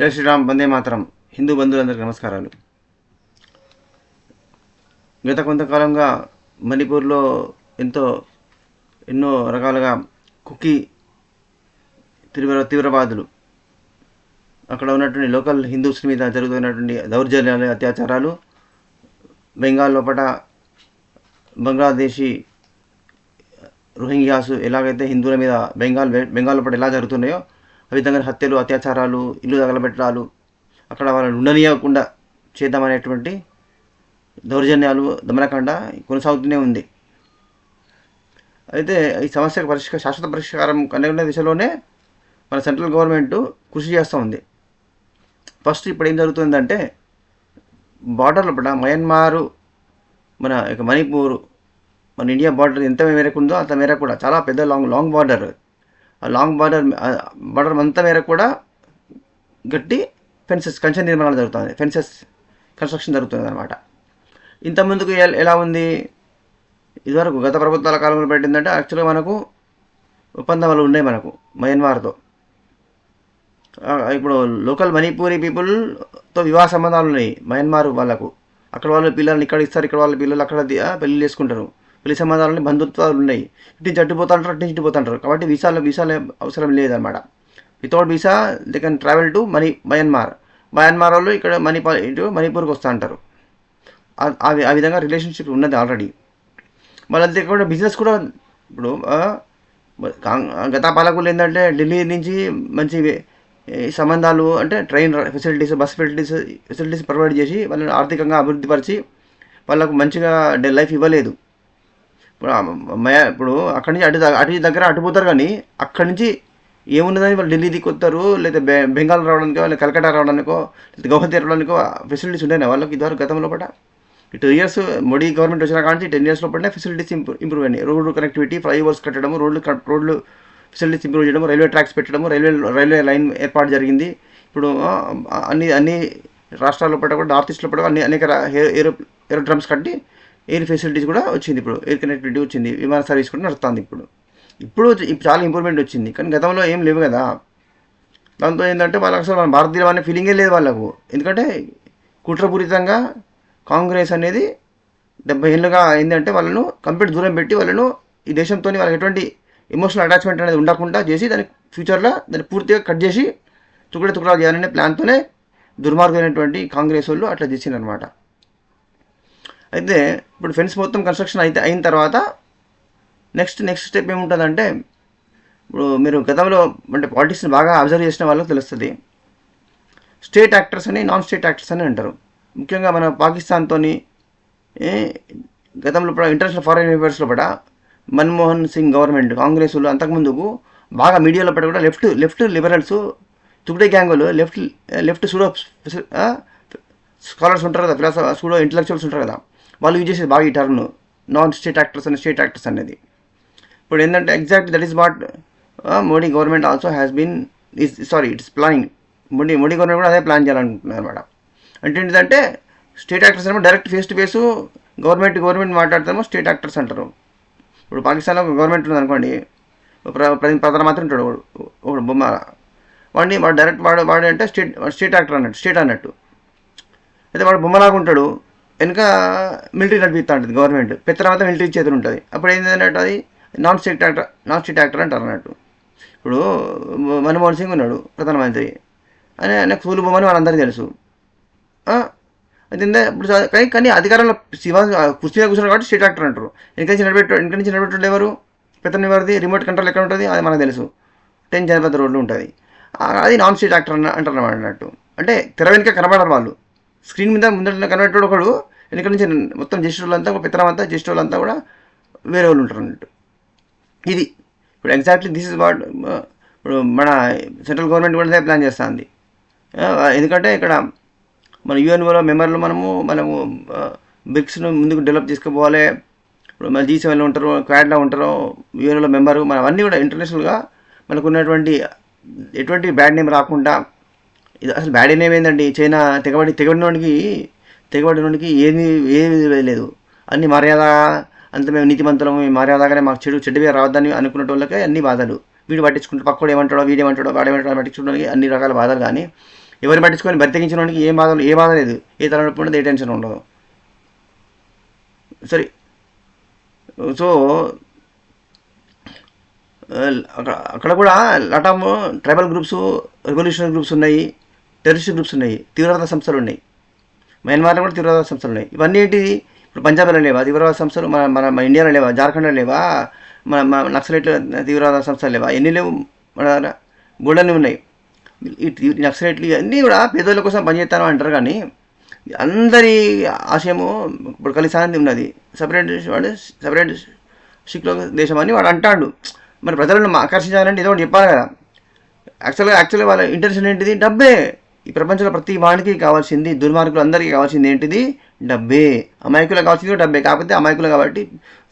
జై శ్రీరామ్, వందే మాతరం. హిందూ బంధువులందరికీ నమస్కారాలు. గత కొంతకాలంగా మణిపూర్లో ఎన్నో రకాలుగా కుకీ తీవ్రవాదులు అక్కడ ఉన్నటువంటి లోకల్ హిందూస్ మీద జరుగుతున్నటువంటి దౌర్జన్యాలు, అత్యాచారాలు, బెంగాల్ లోపల బంగ్లాదేశీ రోహింగ్యాస్ ఎలాగైతే హిందువుల మీద బెంగాల్ లోపల ఎలా జరుగుతున్నాయో ఆ విధంగా హత్యలు, అత్యాచారాలు, ఇల్లు తగలబెట్టడాలు, అక్కడ వాళ్ళని ఉండనీయకుండా చేద్దామనేటువంటి దౌర్జన్యాలు, దమనకాండ కొనసాగుతూనే ఉంది. అయితే ఈ సమస్యకు శాశ్వత పరిష్కారం కనుగొనే దిశలోనే మన సెంట్రల్ గవర్నమెంట్ కృషి చేస్తూ ఉంది. ఫస్ట్ ఇప్పుడు ఏం జరుగుతుందంటే, బార్డర్ లోపల మయన్మారు, మన మణిపూర్, మన ఇండియా బార్డర్ ఎంత మేరకు ఉందో అంత మేరకు కూడా చాలా పెద్ద లాంగ్ బార్డర్. ఆ లాంగ్ బార్డర్ అంతా మేరకు కూడా గట్టి కంచె నిర్మాణాలు జరుగుతుంది, ఫెన్సెస్ కన్స్ట్రక్షన్ జరుగుతుంది అనమాట. ఇంతకుముందుకు ఎలా ఉంది, ఇదివరకు గత ప్రభుత్వాల కాలంలో పెట్టిందంటే యాక్చువల్గా మనకు ఒప్పందాలు ఉన్నాయి మనకు మయన్మార్తో. ఇప్పుడు లోకల్ మణిపూరీ పీపుల్తో వివాహ సంబంధాలు ఉన్నాయి మయన్మార్ వాళ్ళకు. అక్కడ వాళ్ళ పిల్లల్ని ఇక్కడ ఇస్తారు, ఇక్కడ వాళ్ళ పిల్లలు అక్కడ పెళ్లి చేసుకుంటారు. పెళ్లి సంబంధాలని బంధుత్వాలు ఉన్నాయి. ఇటు అటు నుంచి ఇటు కాబట్టి వీసాలు అవసరం లేదన్నమాట. Without visa they can travel to Myanmar వాళ్ళు ఇక్కడ మణిపూర్కి వస్తూ అంటారు. ఆ విధంగా రిలేషన్షిప్ ఉన్నది ఆల్రెడీ. మళ్ళీ కూడా బిజినెస్ కూడా ఇప్పుడు గత పాలకులు ఏంటంటే ఢిల్లీ నుంచి మంచి సంబంధాలు, అంటే train facilities, bus facilities provide చేసి వాళ్ళని ఆర్థికంగా అభివృద్ధిపరిచి వాళ్ళకు మంచిగా లైఫ్ ఇవ్వలేదు. ఇప్పుడు అక్కడి నుంచి అటు దగ్గర అటుపోతారు, కానీ అక్కడి నుంచి ఏమున్నదని వాళ్ళు ఢిల్లీ దిక్కొస్తారు, లేదా బెంగాల్ రావడానికో, లేదా కలకట్టా రావడానికో, లేదా గౌహతి రావడానికో ఫెసిలిటీస్ ఉంటాయి వాళ్ళకి. ఇదివరకు గతంలో పట 2 years మోడీ గవర్నమెంట్ వచ్చిన కానీ 10 years లోపలనే ఫెసిలిటీస్ ఇంప్రూవ్ అయినాయి. రోడ్డు కనెక్టివిటీ, ఫ్లైఓవర్స్ కట్టడము, రోడ్లు ఫెసిలిటీస్ ఇంప్రూవ్ చేయడము, రైల్వే ట్రాక్స్ పెట్టడము, రైల్వే లైన్ ఏర్పాటు జరిగింది. ఇప్పుడు అన్ని రాష్ట్రాల్లో పట్ల కూడా, నార్త్ ఈస్ట్లో పట్ల అనేక ఏరో డ్రమ్స్ కట్టి ఎయిర్ ఫెసిలిటీస్ కూడా వచ్చింది. ఇప్పుడు ఎయిర్ కనెక్టివిటీ వచ్చింది, విమాన సర్వీస్ కూడా నడుస్తుంది. ఇప్పుడు చాలా ఇంప్రూవ్మెంట్ వచ్చింది, కానీ గతంలో ఏం లేవు కదా. దాంతో ఏంటంటే వాళ్ళకి అసలు మన భారతీయులు అనే ఫీలింగే లేదు వాళ్ళకు. ఎందుకంటే కుట్రపూరితంగా కాంగ్రెస్ అనేది 70 ఏళ్ళుగా ఏంటంటే వాళ్ళను కంప్లీట్ దూరం పెట్టి, వాళ్ళను ఈ దేశంతో వాళ్ళకి ఎటువంటి ఎమోషనల్ అటాచ్మెంట్ అనేది ఉండకుండా చేసి దానికి ఫ్యూచర్లో దాన్ని పూర్తిగా కట్ చేసి తుకడా చేయాలనే ప్లాన్తోనే దుర్మార్గమైనటువంటి కాంగ్రెస్ వాళ్ళు అట్లా చేసిందనమాట. అయితే ఇప్పుడు ఫెన్స్ మొత్తం కన్స్ట్రక్షన్ అయిన తర్వాత నెక్స్ట్ స్టెప్ ఏముంటుందంటే, ఇప్పుడు మీరు గతంలో అంటే పాలిటిక్స్ని బాగా అబ్జర్వ్ చేసిన వాళ్ళకి తెలుస్తుంది, స్టేట్ యాక్టర్స్ అని, నాన్ స్టేట్ యాక్టర్స్ అని అంటారు. ముఖ్యంగా మన పాకిస్తాన్తో గతంలో ఇంటర్నేషనల్ ఫారెన్ అఫైర్స్లో పడ మన్మోహన్ సింగ్ గవర్నమెంట్, కాంగ్రెస్లు అంతకుముందుకు బాగా మీడియాలో పడ కూడా లెఫ్ట్ లిబరల్స్, తుగడే గ్యాంగులు, లెఫ్ట్ సూడో స్కాలర్స్ ఉంటారు కదా, సూడో ఇంటలెక్చువల్స్ ఉంటారు కదా, వాళ్ళు యూజ్ చేసేది బాగా ఈ టర్మ్ నాన్ స్టేట్ యాక్టర్స్ అని, స్టేట్ యాక్టర్స్ అనేది. ఇప్పుడు ఏంటంటే exactly that is what Modi government also has been its planning. Modi government కూడా అదే ప్లాన్ చేయాలనుకుంటున్నారు అనమాట. అంటే ఏంటంటే స్టేట్ యాక్టర్స్ ఏమో direct face to face government మాట్లాడతామో స్టేట్ యాక్టర్స్ అంటారు. ఇప్పుడు పాకిస్తాన్లో గవర్నమెంట్ ఉంది అనుకోండి, ప్రధానమంత్రి ఉంటాడు ఒకడు బొమ్మ, వాడు డైరెక్ట్ వాడు అంటే స్టేట్ యాక్టర్ అన్నట్టు. అయితే వాడు బొమ్మలాగా ఉంటాడు, వెనుక మిలిటరీ నడిపిస్తూ ఉంటుంది గవర్నమెంట్, పెత్తనమంతా మిలిటరీ చేతులు ఉంటుంది. అప్పుడు ఏంటంటే అది నాన్ స్టేట్ యాక్టర్ అంటారు అన్నట్టు. ఇప్పుడు మన్మోహన్ సింగ్ ఉన్నాడు ప్రధానమంత్రి అని, నాకు సూలు బొమ్మని వాళ్ళందరికీ తెలుసు. అది ఇప్పుడు కానీ అధికారంలో కుర్చీ మీద కూర్చున్నాడు కాబట్టి స్టేట్ యాక్టర్ అంటారు. వెనక నుంచి నిలబెట్టు ఎవరు, పెత్తనం ఎవరిది, రిమోట్ కంట్రోల్ ఎక్కడ ఉంటుంది అది మనకు తెలుసు, 10 జనపద రోడ్లు ఉంటుంది. అది నాన్ స్టేట్ యాక్టర్ అంటారు అన్నట్టు. అంటే తెర వెనుక కనబడరు వాళ్ళు, స్క్రీన్ మీద ముందర కనబెట్టాడు ఒకడు, వెనక నుంచి మొత్తం జ్యేష్ఠులంతా, పెత్తనమంతా జ్యేష్ఠులంతా కూడా వేరే వాళ్ళు ఉంటారు అన్నట్టు. ఇది ఇప్పుడు ఎగ్జాక్ట్లీ దిస్ ఇస్ వాట్ ఇప్పుడు మన సెంట్రల్ గవర్నమెంట్ కూడా ప్లాన్ చేస్తుంది. ఎందుకంటే ఇక్కడ మన యూఎన్ఓలో మెంబర్లు మనము బ్రిక్స్ను ముందుకు డెవలప్ చేసుకుపోవాలి. ఇప్పుడు మన G7లో ఉంటారు, క్వాడ్లో ఉంటారు, యూఎన్ఓలో మెంబరు, మనం అన్నీ కూడా ఇంటర్నేషనల్గా మనకు ఉన్నటువంటి ఎటువంటి బ్యాడ్ నేమ్ రాకుండా. ఇది అసలు బ్యాడ్ నేమ్ ఏంటండి, చైనా తెగబడినోడికి ఏమీ లేదు, అన్ని మర్యాద, అంత మేము నీతిమంతులము, మర్యాదగానే మాకు చెడ్డగా రావద్దని అనుకునే వాళ్ళకే అన్ని బాధలు. వీడు పట్టించుకుంటాడు, పక్కడు ఏమంటాడో, వీడేమంటాడో, వాడేమంటాడో పట్టించుకోవడానికి అన్ని రకాల బాధలు. కానీ ఎవరిని పట్టించుకొని బతికించిన వాడికి ఏ బాధ లేదు, ఏ తలనొప్పి ఉండదు, ఏ టెన్షన్ ఉండదు. సరే, సో అక్కడ కూడా lot of tribal groups, revolutionary groups ఉన్నాయి, టెర్రరిస్ట్ గ్రూప్స్ ఉన్నాయి, తీవ్రవాద సంస్థలు ఉన్నాయి. మయన్మార్లో కూడా తీవ్రవాద సంస్థలు ఉన్నాయి. ఇవన్నీ ఏంటిది? ఇప్పుడు పంజాబ్లో లేవా తీవ్రవాద సంస్థలు? మన ఇండియాలో లేవా? జార్ఖండ్లో లేవా? మన నక్సలైట్లు తీవ్రవాద సంస్థలు లేవా? ఎన్ని లేవు? మన గోడన్ని ఉన్నాయి. ఈ నక్సలైట్లు అన్నీ కూడా పేదోళ్ళ కోసం పనిచేస్తాను అంటారు, కానీ అందరి ఆశయము ఇప్పుడు కలిసాంతి ఉన్నది. సపరేట్ సిక్లో దేశం అని వాడు అంటాడు. మరి ప్రజలను ఆకర్షించాలంటే ఏదో ఒకటి చెప్పాలి కదా. యాక్చువల్గా వాళ్ళ ఇంటెన్షన్ ఏంటిది? డబ్బే. ఈ ప్రపంచంలో ప్రతి వాడికి కావాల్సింది, దుర్మార్గులు అందరికీ కావాల్సింది ఏంటిది? డబ్బే. అమాయకులకు కావాల్సింది డబ్బే. కాకపోతే అమాయకులు కాబట్టి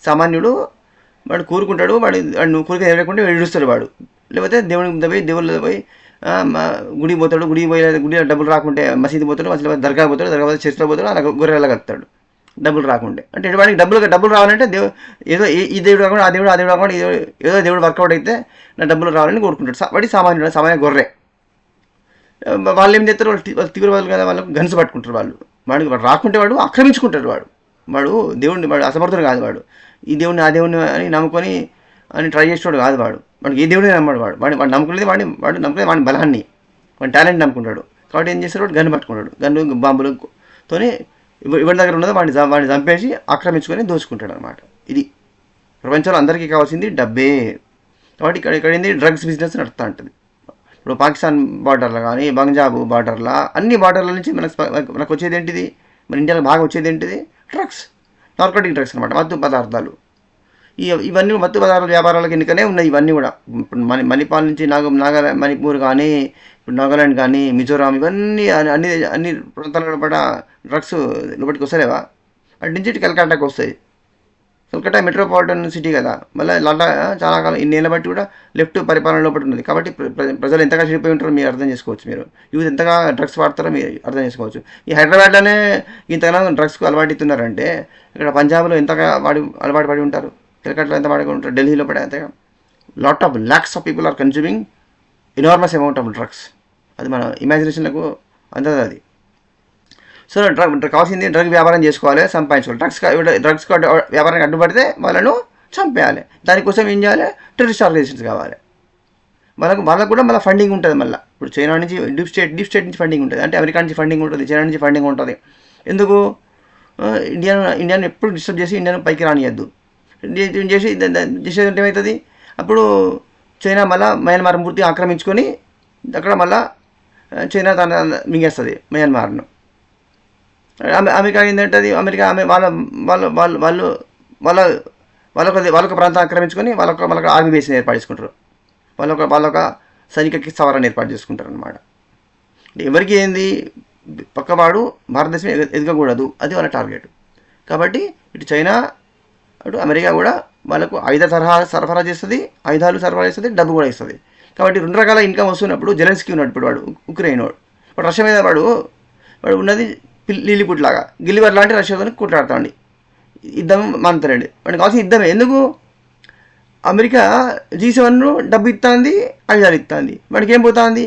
సామాన్యుడు వాడు కూరుకుంటాడు, వాడు కూరిక ఎడకుండా ఏడుస్తాడు వాడు. లేకపోతే దేవుళ్ళు పోయి గుడికి పోతాడు, గుడిలో డబ్బులు రాకుంటే మసీదు పోతాడు, మసీదు దర్గా పోతాడు, దర్గా పోతే చర్చిలో పోతాడు, అలా గొర్రెలా కలుతాడు డబ్బులు రాకుంటే. అంటే వాడికి డబ్బులు రావాలంటే ఏదో ఈ దేవుడు కాకుండా ఆ దేవుడు కాకుండా ఏదో దేవుడు వర్కౌట్ అయితే నా డబ్బులు రావాలని కోరుకుంటాడు. వాడి సామాన్య గొర్రె. వాళ్ళు ఏం చేస్తారు? వాళ్ళు తీవ్రవాదులు కదా, వాళ్ళకు గన్స్ పట్టుకుంటారు. వాడు రాకుంటే వాడు ఆక్రమించుకుంటాడు. వాడు దేవుడిని, వాడు అసమర్థుడు కాదు. వాడు ఈ దేవుడిని ఆ దేవుడిని అని నమ్ముకొని అని ట్రై చేసేవాడు కాదు. వాడికి ఏ దేవుడిని నమ్మడు. వాడు నమ్ముకునేది వాడి బలాన్ని, వాడి టాలెంట్ నమ్ముకుంటాడు. కాబట్టి ఏం చేస్తాడు? వాడు గన్ను పట్టుకుంటాడు. గన్ను బాంబులతోనే ఎవరి దగ్గర ఉన్నదో వాడిని చంపేసి ఆక్రమించుకొని దోచుకుంటాడు అనమాట. ఇది ప్రపంచంలో అందరికీ కావాల్సింది డబ్బే. కాబట్టి ఇక్కడ ఏంది? డ్రగ్స్ బిజినెస్ నడుస్తూ ఉంటుంది. ఇప్పుడు పాకిస్తాన్ బార్డర్లో కానీ, పంజాబ్ బార్డర్లో, అన్ని బార్డర్ల నుంచి మనకు వచ్చేది ఏంటిది? మన ఇండియాలో బాగా వచ్చేది ఏంటిది? డ్రగ్స్, నార్కోటిక్ డ్రగ్స్ అనమాట, మత్తు పదార్థాలు. ఇవన్నీ మత్తు పదార్థాల వ్యాపారాలకు ఎన్నికనే ఉన్నాయి. ఇవన్నీ కూడా ఇప్పుడు మణిపాల్ నుంచి మణిపూర్ కానీ, ఇప్పుడు నాగాలాండ్ కానీ, మిజోరాం, ఇవన్నీ అన్ని ప్రాంతాల కూడా డ్రగ్స్ లోపలికి వస్తలేవా? అటు నుంచి ఇటు కలకట్టాకి వస్తాయి. కలకట్టా మెట్రోపాలిటన్ సిటీ కదా, మళ్ళీ చాలా కాలం ఇన్నేళ్ళ బట్టి కూడా లెఫ్ట్ పరిపాలన లోపల ఉన్నది. కాబట్టి ప్రజలు ఎంతగా చెడిపోయి ఉంటారో మీరు అర్థం చేసుకోవచ్చు. యూత్ ఎంతగా డ్రగ్స్ వాడతారో మీరు అర్థం చేసుకోవచ్చు. ఈ హైదరాబాద్లోనే ఇంతగానో డ్రగ్స్కు అలవాటు ఇస్తున్నారంటే ఇక్కడ పంజాబ్లో ఎంతగా అలవాటు పడి ఉంటారు, కలకట్టాలో ఎంత వాడుకుంటారు, ఉంటారు, ఢిల్లీలో పడే అంతగా lakhs of people are consuming enormous amount of drugs. అది మన ఇమాజినేషన్లకు అందదు అది. సో కావాల్సింది డ్రగ్ వ్యాపారం చేసుకోవాలి, సంపాదించుకోవాలి. డ్రగ్స్ వ్యాపారానికి అడ్డుపడితే వాళ్ళను చంపేయాలి. దానికోసం ఏం చేయాలి? టెర్రరిస్ట్ ఆర్గనైజేషన్స్ కావాలి. వాళ్ళకు కూడా మళ్ళీ ఫండింగ్ ఉంటుంది. మళ్ళీ ఇప్పుడు చైనా నుంచి డీప్ స్టేట్ నుంచి ఫండింగ్ ఉంటుంది, అంటే అమెరికా నుంచి ఫండింగ్ ఉంటుంది, చైనా నుంచి ఫండింగ్ ఉంటుంది. ఎందుకు? ఇండియాను ఎప్పుడు డిస్టర్బ్ చేసి ఇండియాను పైకి రానియద్దు. చేసేదంటే ఏమవుతుంది? అప్పుడు చైనా మళ్ళీ మయన్మార్ పూర్తిగా ఆక్రమించుకొని అక్కడ మళ్ళీ చైనా తన మింగేస్తుంది మయన్మార్ను. అమెరికా ఏంటంటే అమెరికా వాళ్ళొక ప్రాంతాన్ని ఆక్రమించుకొని వాళ్ళొక ఆర్మీ బేస్ని ఏర్పాటు చేసుకుంటారు. వాళ్ళొక సైనిక స్థావరాన్ని ఏర్పాటు చేసుకుంటారు అనమాట. ఎవరికి ఏంది? పక్కవాడు భారతదేశం ఎదగకూడదు, అది వాళ్ళ టార్గెట్. కాబట్టి ఇటు చైనా అటు అమెరికా కూడా వాళ్ళకు సరఫరా చేస్తుంది, ఆయుధాలు సరఫరా చేస్తుంది, డబ్బు కూడా ఇస్తుంది. కాబట్టి రెండు రకాల ఇన్కమ్ వస్తున్నప్పుడు జెలెన్స్కీ ఉన్నాడు. ఇప్పుడు వాడు ఉక్రెయిన్ వాడు రష్యా మీద వాడు ఉన్నది లిలిపుట్ లాగా, గిల్లివర్ లాంటి రష్యాతో కొట్లాడుతాండి. యుద్ధం మానుతారండి. వాడికి కావాల్సిన యుద్ధమే. ఎందుకు? అమెరికా G7 డబ్బు ఇస్తుంది, ఆయుధాలు ఇస్తుంది. వాడికి ఏం పోతుంది?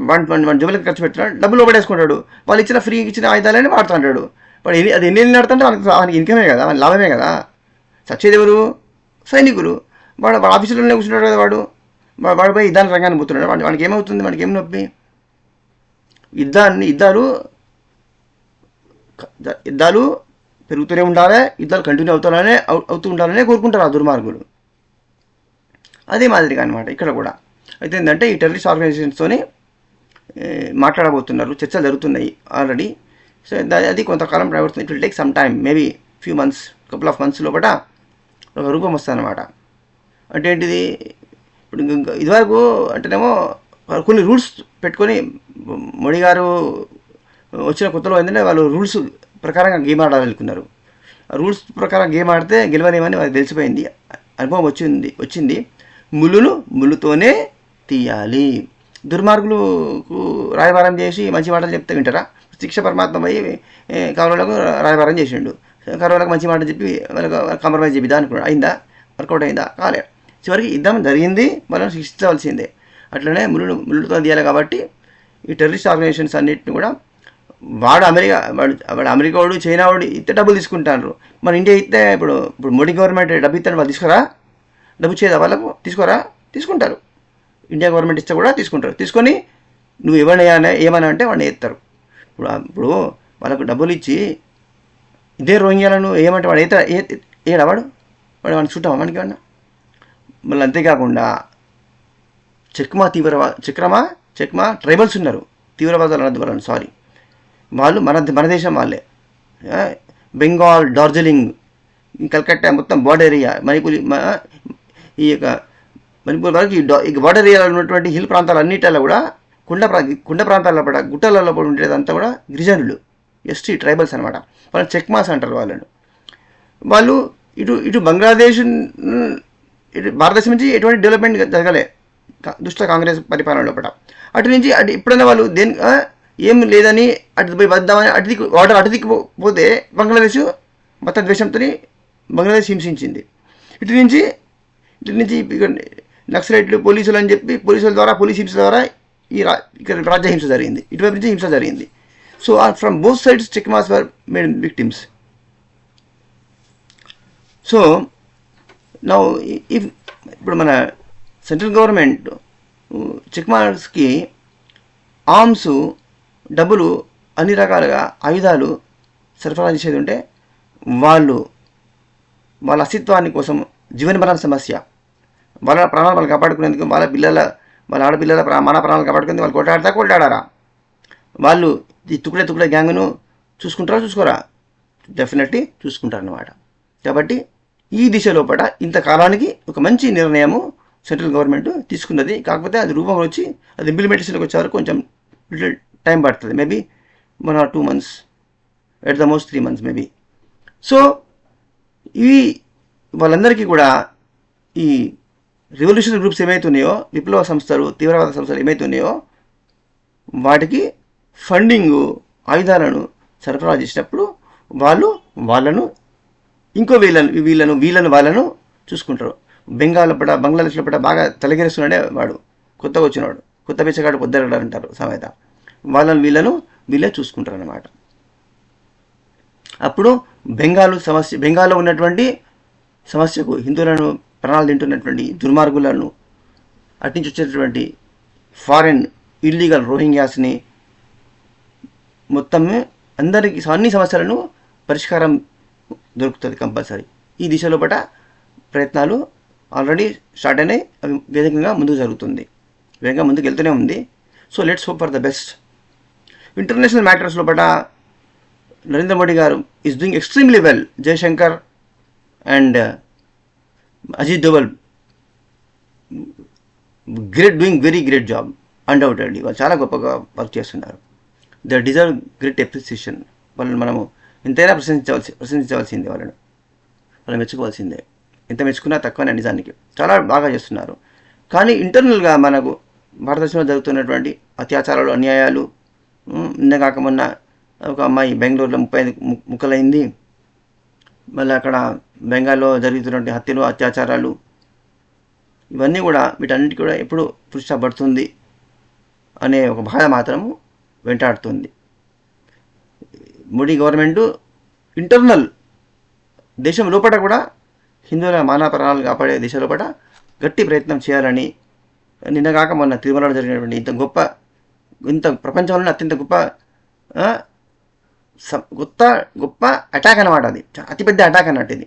వాడి జబ్బులకు ఖర్చు పెట్టినాడు, డబ్బులు పడేసుకుంటాడు. వాళ్ళు ఇచ్చిన ఫ్రీకి ఇచ్చిన ఆయుధాలని వాడుతుంటాడు. వాడు అది ఎన్ని నడుతుంటే వాళ్ళకి ఇన్కమే కదా, వాళ్ళ లాభమే కదా. చచ్చేది ఎవరు? సైనికులు. వాడు ఆఫీసులోనే కూర్చుంటాడు కదా. వాడిపై యుద్ధానికి రంగాన్ని పోతున్నాడు. వాడికి ఏమవుతుంది? వాడికి ఏం నొప్పి? యుద్ధాలు పెరుగుతూనే ఉండాలి, యుద్ధాలు కంటిన్యూ అవుతూ ఉండాలనే కోరుకుంటారు ఆ దుర్మార్గులు. అదే మాదిరిగా అనమాట ఇక్కడ కూడా. అయితే ఏంటంటే ఈ టెర్రరిస్ట్ ఆర్గనైజేషన్స్తోని మాట్లాడబోతున్నారు, చర్చలు జరుగుతున్నాయి ఆల్రెడీ. సో అది కొంతకాలం ప్రవర్తన. It will take some time, maybe few months, couple of months లోపల ఒక రూపం వస్తుంది అనమాట. అంటే ఏంటిది? ఇప్పుడు ఇదివరకు అంటేనేమో కొన్ని రూల్స్ పెట్టుకొని మోడీ గారు వచ్చిన కొత్తలో ఏంటంటే వాళ్ళు రూల్స్ ప్రకారంగా గేమ్ ఆడాలనుకున్నారు. రూల్స్ ప్రకారం గేమ్ ఆడితే గెలవలేమని వాళ్ళకి తెలిసిపోయింది, అనుభవం వచ్చింది. ముళ్ళుతోనే తీయాలి. దుర్మార్గులకు రాయబారం చేసి మంచి మాటలు చెప్తే వింటారా? శిక్ష పరమాత్మ పోయి కౌరవులకు రాయబారం చేసిండు. కౌరవులకు మంచి మాటలు చెప్పి వాళ్ళకి కాంప్రమైజ్ చెప్పిదా అనుకున్నాడు. అయిందా? వర్కౌట్ అయిందా? కాలే. చివరికి యుద్ధం జరిగింది, వాళ్ళని శిక్షించవలసిందే. అట్లనే ముళ్ళుతో తీయాలి. కాబట్టి ఈ టెర్రరిస్ట్ ఆర్గనైజేషన్స్ అన్నిటిని కూడా వాడు అమెరికా వాడు చైనా వాడు ఇస్తే డబ్బులు తీసుకుంటారు. మన ఇండియా ఇస్తే ఇప్పుడు మోడీ గవర్నమెంట్ డబ్బు ఇస్తాను వాళ్ళు తీసుకోరా? డబ్బు ఇచ్చేదా వాళ్ళకు? తీసుకోరా? తీసుకుంటారు. ఇండియా గవర్నమెంట్ ఇస్తే కూడా తీసుకుంటారు. తీసుకొని నువ్వు ఎవరిని ఏమన్నా అంటే వాడిని ఎత్తారు. ఇప్పుడు వాళ్ళకు డబ్బులు ఇచ్చి ఇదే రోహింగ్యాలను ఏమంటే వాడు ఏడా వాడిని చుట్టామా మనకి ఏమన్నా? మళ్ళీ అంతేకాకుండా చెక్మా ట్రైబల్స్ ఉన్నారు, తీవ్రవాదాలు అనద్దు వాళ్ళని, సారీ, వాళ్ళు మన దేశం వాళ్ళే. బెంగాల్, డార్జిలింగ్, కల్కట్టా మొత్తం బార్డర్ ఏరియా, ఈ యొక్క మణిపూర్ వరకు ఈ బార్డర్ ఏరియాలో ఉన్నటువంటి హిల్ ప్రాంతాలు అన్నిటిలో కూడా కుండ ప్రాంతాల్లో పడ గుట్టలలో పడి ఉండేదంతా కూడా గిరిజనులు, ఎస్టీ ట్రైబల్స్ అనమాట. వాళ్ళు చెక్మాస్ అంటారు వాళ్ళను. వాళ్ళు ఇటు బంగ్లాదేశ్, ఇటు భారతదేశం నుంచి ఎటువంటి డెవలప్మెంట్ జరగలే దుష్ట కాంగ్రెస్ పరిపాలనలో పడ. అటు నుంచి ఎప్పుడైనా వాళ్ళు ఏం లేదని అటు పోయి వద్దామని అటు దిక్కుపోతే బంగ్లాదేశ్ మత ద్వేషంతో బంగ్లాదేశ్ హింసించింది. ఇటు నుంచి నక్సలైట్లు, పోలీసులు అని చెప్పి పోలీస్ హింస ద్వారా ఇక్కడ రాజ్యహింస జరిగింది, ఇటువైపు నుంచి హింస జరిగింది. సో ఫ్రమ్ బోత్ సైడ్స్ చెక్మాస్ were made victims. So now ఇప్పుడు మన సెంట్రల్ గవర్నమెంట్ చెక్మాస్కి ఆర్మ్స్, డబ్బులు, అన్ని రకాలుగా ఆయుధాలు సరఫరా చేసేది ఉంటే వాళ్ళ అస్తిత్వాన్ని కోసం జీవనభరణ సమస్య, వాళ్ళ ప్రాణాలు వాళ్ళు కాపాడుకునేందుకు, వాళ్ళ ఆడపిల్లల మన ప్రాణాలు కాపాడుకునేందుకు వాళ్ళు కొట్లాడారా? వాళ్ళు ఈ తుకుడే గ్యాంగ్ను చూసుకోరా? డెఫినెట్లీ చూసుకుంటారన్నమాట. కాబట్టి ఈ దిశ లోపల ఇంతకాలానికి ఒక మంచి నిర్ణయము సెంట్రల్ గవర్నమెంట్ తీసుకున్నది. కాకపోతే అది రూపంలో వచ్చి అది ఇంప్లిమెంటేషన్కి వచ్చేవారు కొంచెం లిటిల్ టైం పడుతుంది, maybe 1 or 2 months, at the most 3 months maybe. So వాళ్ళందరికీ కూడా ఈ రివల్యూషనరీ గ్రూప్స్ ఏమైతున్నాయో, విప్లవ సంస్థలు, తీవ్రవాద సంస్థలు ఏమైతున్నాయో వాటికి ఫండింగు, ఆయుధాలను సరఫరా చేసినప్పుడు వాళ్ళను ఇంకో వాళ్ళను చూసుకుంటారు. బంగ్లాదేశ్లో పడ బాగా తలగిరిస్తున్నాడే వాడు, కొత్తగా వచ్చినవాడు, కొత్త పిచ్చగాడు పొద్దరడు అంటారు సామెత. వీళ్ళే చూసుకుంటారు అన్నమాట. అప్పుడు బెంగాల్లో ఉన్నటువంటి సమస్యకు, హిందువులను ప్రాణాలు తింటున్నటువంటి దుర్మార్గులను, అట్నుంచి వచ్చేటటువంటి ఫారెన్ ఇల్లీగల్ రోహింగ్యాస్ని మొత్తం అన్ని సమస్యలను పరిష్కారం దొరుకుతుంది కంపల్సరీ. ఈ దిశలో పట ప్రయత్నాలు ఆల్రెడీ స్టార్ట్ అయినాయి, అవి వేగంగా ముందుకు వెళ్తూనే ఉంది. So let's hope for the best. International matters లోపల నరేంద్ర మోడీ గారు is doing extremely well. Jaishankar and Ajit Doval doing very great job undoubtedly. వాళ్ళు చాలా గొప్పగా వర్క్ చేస్తున్నారు. They deserve great appreciation. వాళ్ళని మనము ఎంతైనా ప్రశంసించవలసిందే, వాళ్ళని మెచ్చుకోవాల్సిందే. ఎంత మెచ్చుకున్నా తక్కువనే నిజానికి. చాలా బాగా చేస్తున్నారు. కానీ ఇంటర్నల్గా మనకు భారతదేశంలో జరుగుతున్నటువంటి అత్యాచారాలు, అన్యాయాలు, నిన్నగాక మొన్న ఒక అమ్మాయి బెంగళూరులో 35 ముక్కలైంది. మళ్ళీ అక్కడ బెంగాల్లో జరుగుతున్నటువంటి హత్యలు, అత్యాచారాలు, ఇవన్నీ కూడా వీటన్నిటికీ కూడా ఎప్పుడు పడుతుంది అనే ఒక బాధ మాత్రము వెంటాడుతుంది. మోడీ గవర్నమెంటు ఇంటర్నల్ దేశం లోపల కూడా హిందువుల మానవ ప్రాణాలు కాపాడే దిశ లోపల గట్టి ప్రయత్నం చేయాలని, నిన్నగాక మొన్న తిరుమలలో జరిగినటువంటి ఇంత ప్రపంచంలోనే అత్యంత గొప్ప అటాక్ అన్నమాట. అది అతిపెద్ద అటాక్ అన్నట్టు. ఇది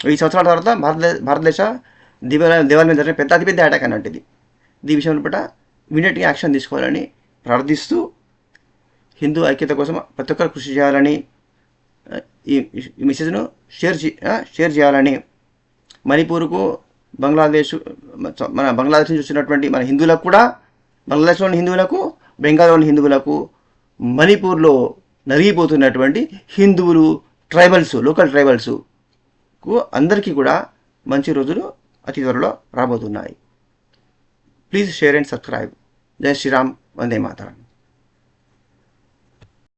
1000 సంవత్సరాల తర్వాత భారతదేశ దేవాల మీద జరిగిన అతిపెద్ద అటాక్ అన్నట్టు ఇది. ఈ విషయంలో పట్ల ఇమీడియట్గా యాక్షన్ తీసుకోవాలని ప్రార్థిస్తూ, హిందూ ఐక్యత కోసం ప్రతి ఒక్కరు కృషి చేయాలని, ఈ మెసేజ్ను షేర్ చేయాలని, మణిపూర్కు, మన బంగ్లాదేశ్ నుంచి వచ్చినటువంటి మన హిందువులకు కూడా, బంగ్లాదేశ్లోని హిందువులకు, బెంగాల్లోని హిందువులకు, మణిపూర్లో నలిగిపోతున్నటువంటి హిందువులు, లోకల్ ట్రైబల్స్కు అందరికీ కూడా మంచి రోజులు అతి త్వరలో రాబోతున్నాయి. Please share and subscribe. జై శ్రీరామ్, వందే మాతరం.